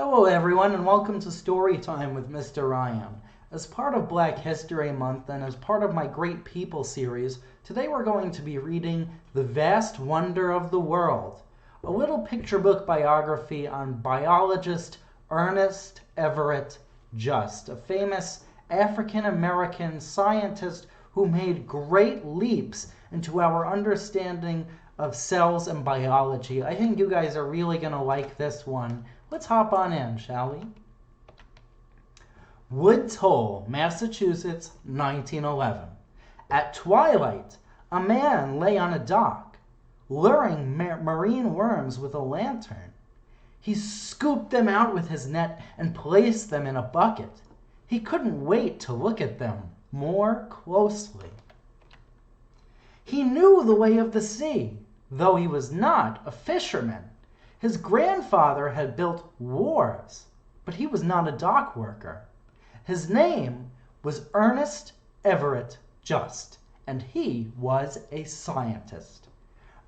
Hello everyone and welcome to Storytime with Mr. Ryan. As part of Black History Month and as part of my Great People series, today we're going to be reading The Vast Wonder of the World, a little picture book biography on biologist Ernest Everett Just, a famous African-American scientist who made great leaps into our understanding of cells and biology. I think you guys are really going to like this one. Let's hop on in, shall we? Woods Hole, Massachusetts, 1911. At twilight, a man lay on a dock, luring marine worms with a lantern. He scooped them out with his net and placed them in a bucket. He couldn't wait to look at them more closely. He knew the way of the sea, though he was not a fisherman. His grandfather had built wharves, but he was not a dock worker. His name was Ernest Everett Just, and he was a scientist.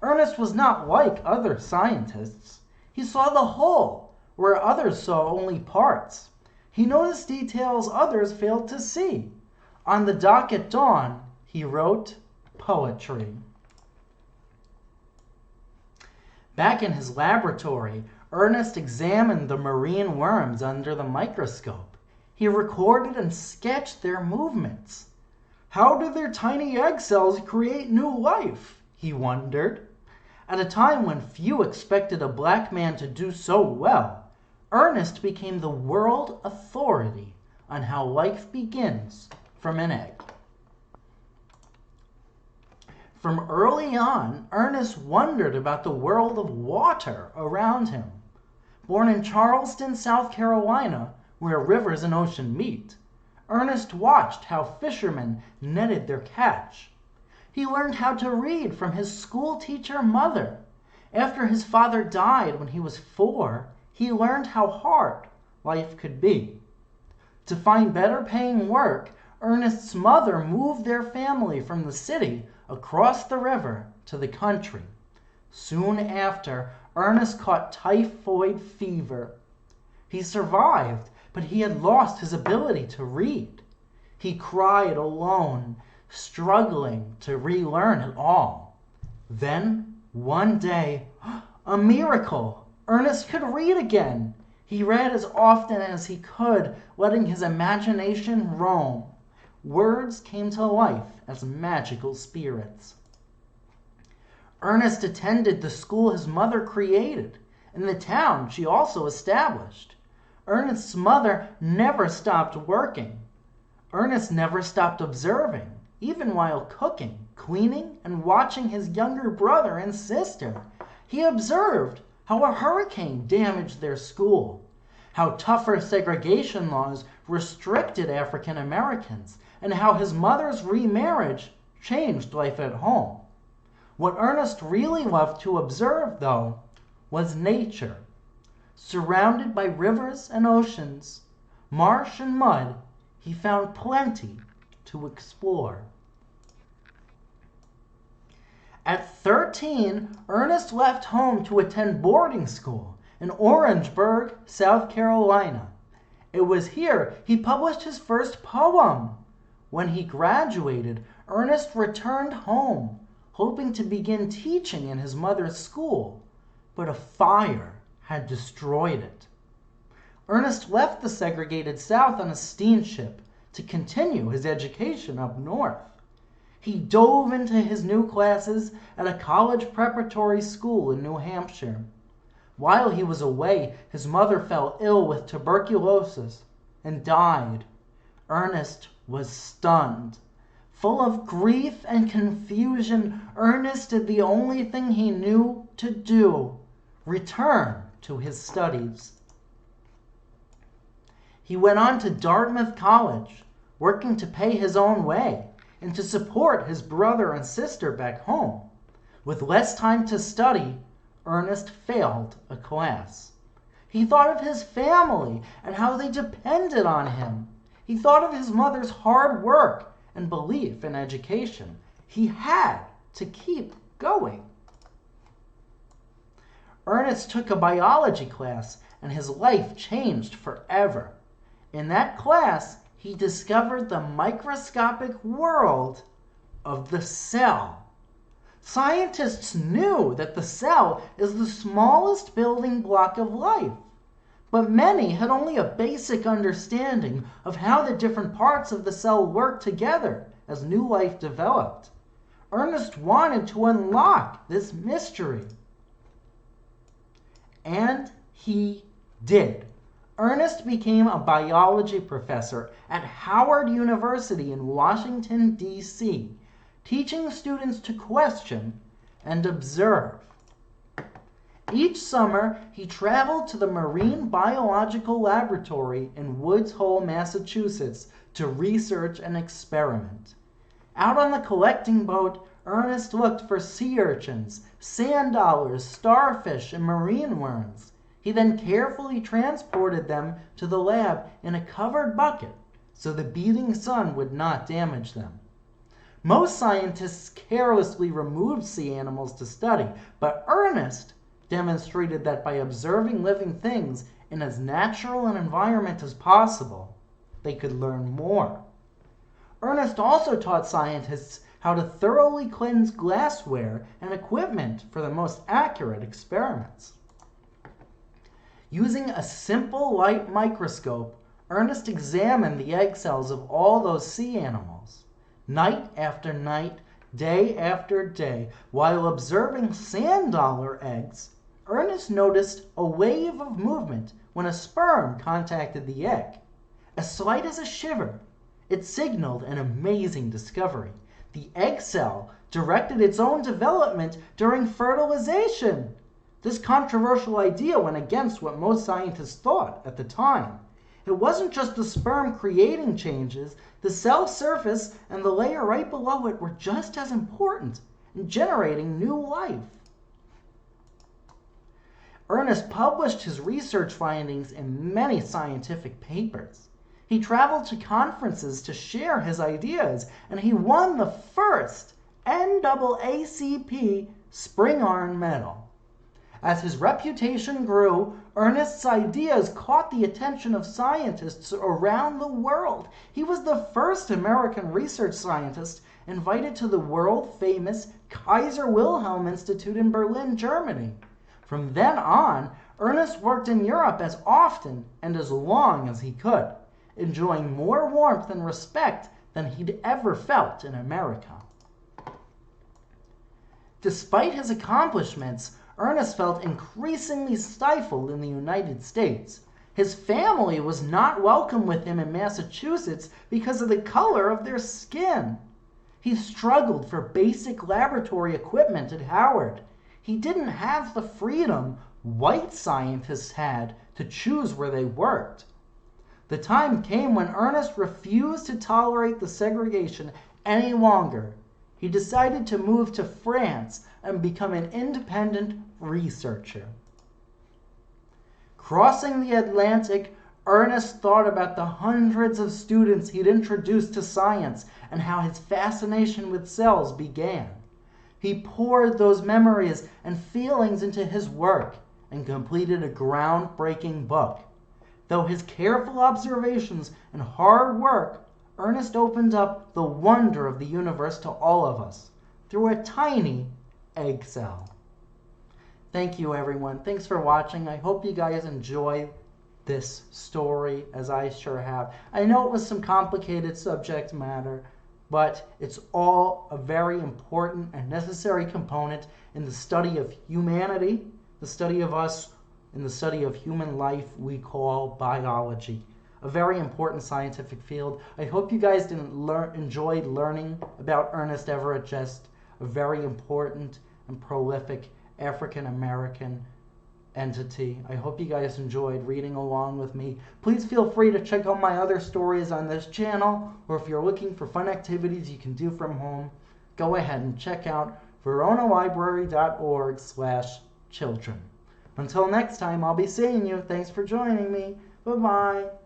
Ernest was not like other scientists. He saw the whole, where others saw only parts. He noticed details others failed to see. On the dock at dawn, he wrote poetry. Back in his laboratory, Ernest examined the marine worms under the microscope. He recorded and sketched their movements. How do their tiny egg cells create new life? He wondered. At a time when few expected a black man to do so well, Ernest became the world authority on how life begins from an egg. From early on, Ernest wondered about the world of water around him. Born in Charleston, South Carolina, where rivers and ocean meet, Ernest watched how fishermen netted their catch. He learned how to read from his school teacher mother. After his father died when he was 4, he learned how hard life could be. To find better paying work, Ernest's mother moved their family from the city across the river to the country. Soon after, Ernest caught typhoid fever. He survived, but he had lost his ability to read. He cried alone, struggling to relearn it all. Then, one day, a miracle! Ernest could read again. He read as often as he could, letting his imagination roam. Words came to life as magical spirits. Ernest attended the school his mother created, and the town she also established. Ernest's mother never stopped working. Ernest never stopped observing, even while cooking, cleaning, and watching his younger brother and sister. He observed how a hurricane damaged their school, how tougher segregation laws restricted African Americans, and how his mother's remarriage changed life at home. What Ernest really loved to observe, though, was nature. Surrounded by rivers and oceans, marsh and mud, he found plenty to explore. At 13, Ernest left home to attend boarding school in Orangeburg, South Carolina. It was here he published his first poem. When he graduated, Ernest returned home, hoping to begin teaching in his mother's school, but a fire had destroyed it. Ernest left the segregated South on a steamship to continue his education up north. He dove into his new classes at a college preparatory school in New Hampshire. While he was away, his mother fell ill with tuberculosis and died. Ernest was stunned. Full of grief and confusion, Ernest did the only thing he knew to do: return to his studies. He went on to Dartmouth College, working to pay his own way and to support his brother and sister back home. With less time to study, Ernest failed a class. He thought of his family and how they depended on him. He thought of his mother's hard work and belief in education. He had to keep going. Ernest took a biology class and his life changed forever. In that class, he discovered the microscopic world of the cell. Scientists knew that the cell is the smallest building block of life, but many had only a basic understanding of how the different parts of the cell work together as new life developed. Ernest wanted to unlock this mystery. And he did. Ernest became a biology professor at Howard University in Washington, D.C., teaching students to question and observe. Each summer, he traveled to the Marine Biological Laboratory in Woods Hole, Massachusetts, to research and experiment. Out on the collecting boat, Ernest looked for sea urchins, sand dollars, starfish, and marine worms. He then carefully transported them to the lab in a covered bucket so the beating sun would not damage them. Most scientists carelessly removed sea animals to study, but Ernest demonstrated that by observing living things in as natural an environment as possible, they could learn more. Ernest also taught scientists how to thoroughly cleanse glassware and equipment for the most accurate experiments. Using a simple light microscope, Ernest examined the egg cells of all those sea animals. Night after night, day after day, while observing sand dollar eggs, Ernest noticed a wave of movement when a sperm contacted the egg. As slight as a shiver, it signaled an amazing discovery. The egg cell directed its own development during fertilization. This controversial idea went against what most scientists thought at the time. It wasn't just the sperm creating changes, the cell surface and the layer right below it were just as important in generating new life. Ernest published his research findings in many scientific papers. He traveled to conferences to share his ideas, and he won the first NAACP Spring Iron Medal. As his reputation grew, Ernest's ideas caught the attention of scientists around the world. He was the first American research scientist invited to the world-famous Kaiser Wilhelm Institute in Berlin, Germany. From then on, Ernest worked in Europe as often and as long as he could, enjoying more warmth and respect than he'd ever felt in America. Despite his accomplishments, Ernest felt increasingly stifled in the United States. His family was not welcome with him in Massachusetts because of the color of their skin. He struggled for basic laboratory equipment at Howard. He didn't have the freedom white scientists had to choose where they worked. The time came when Ernest refused to tolerate the segregation any longer. He decided to move to France and become an independent researcher. Crossing the Atlantic, Ernest thought about the hundreds of students he'd introduced to science and how his fascination with cells began. He poured those memories and feelings into his work and completed a groundbreaking book. Though his careful observations and hard work, Ernest opened up the wonder of the universe to all of us through a tiny egg cell. Thank you, everyone. Thanks for watching. I hope you guys enjoy this story, as I sure have. I know it was some complicated subject matter, but it's all a very important and necessary component in the study of humanity, the study of us, and the study of human life we call biology. A very important scientific field. I hope you guys enjoyed learning about Ernest Everett Just, a very important and prolific African-American entity. I hope you guys enjoyed reading along with me. Please feel free to check out my other stories on this channel, or if you're looking for fun activities you can do from home, go ahead and check out veronalibrary.org/children. Until next time, I'll be seeing you. Thanks for joining me. Bye-bye.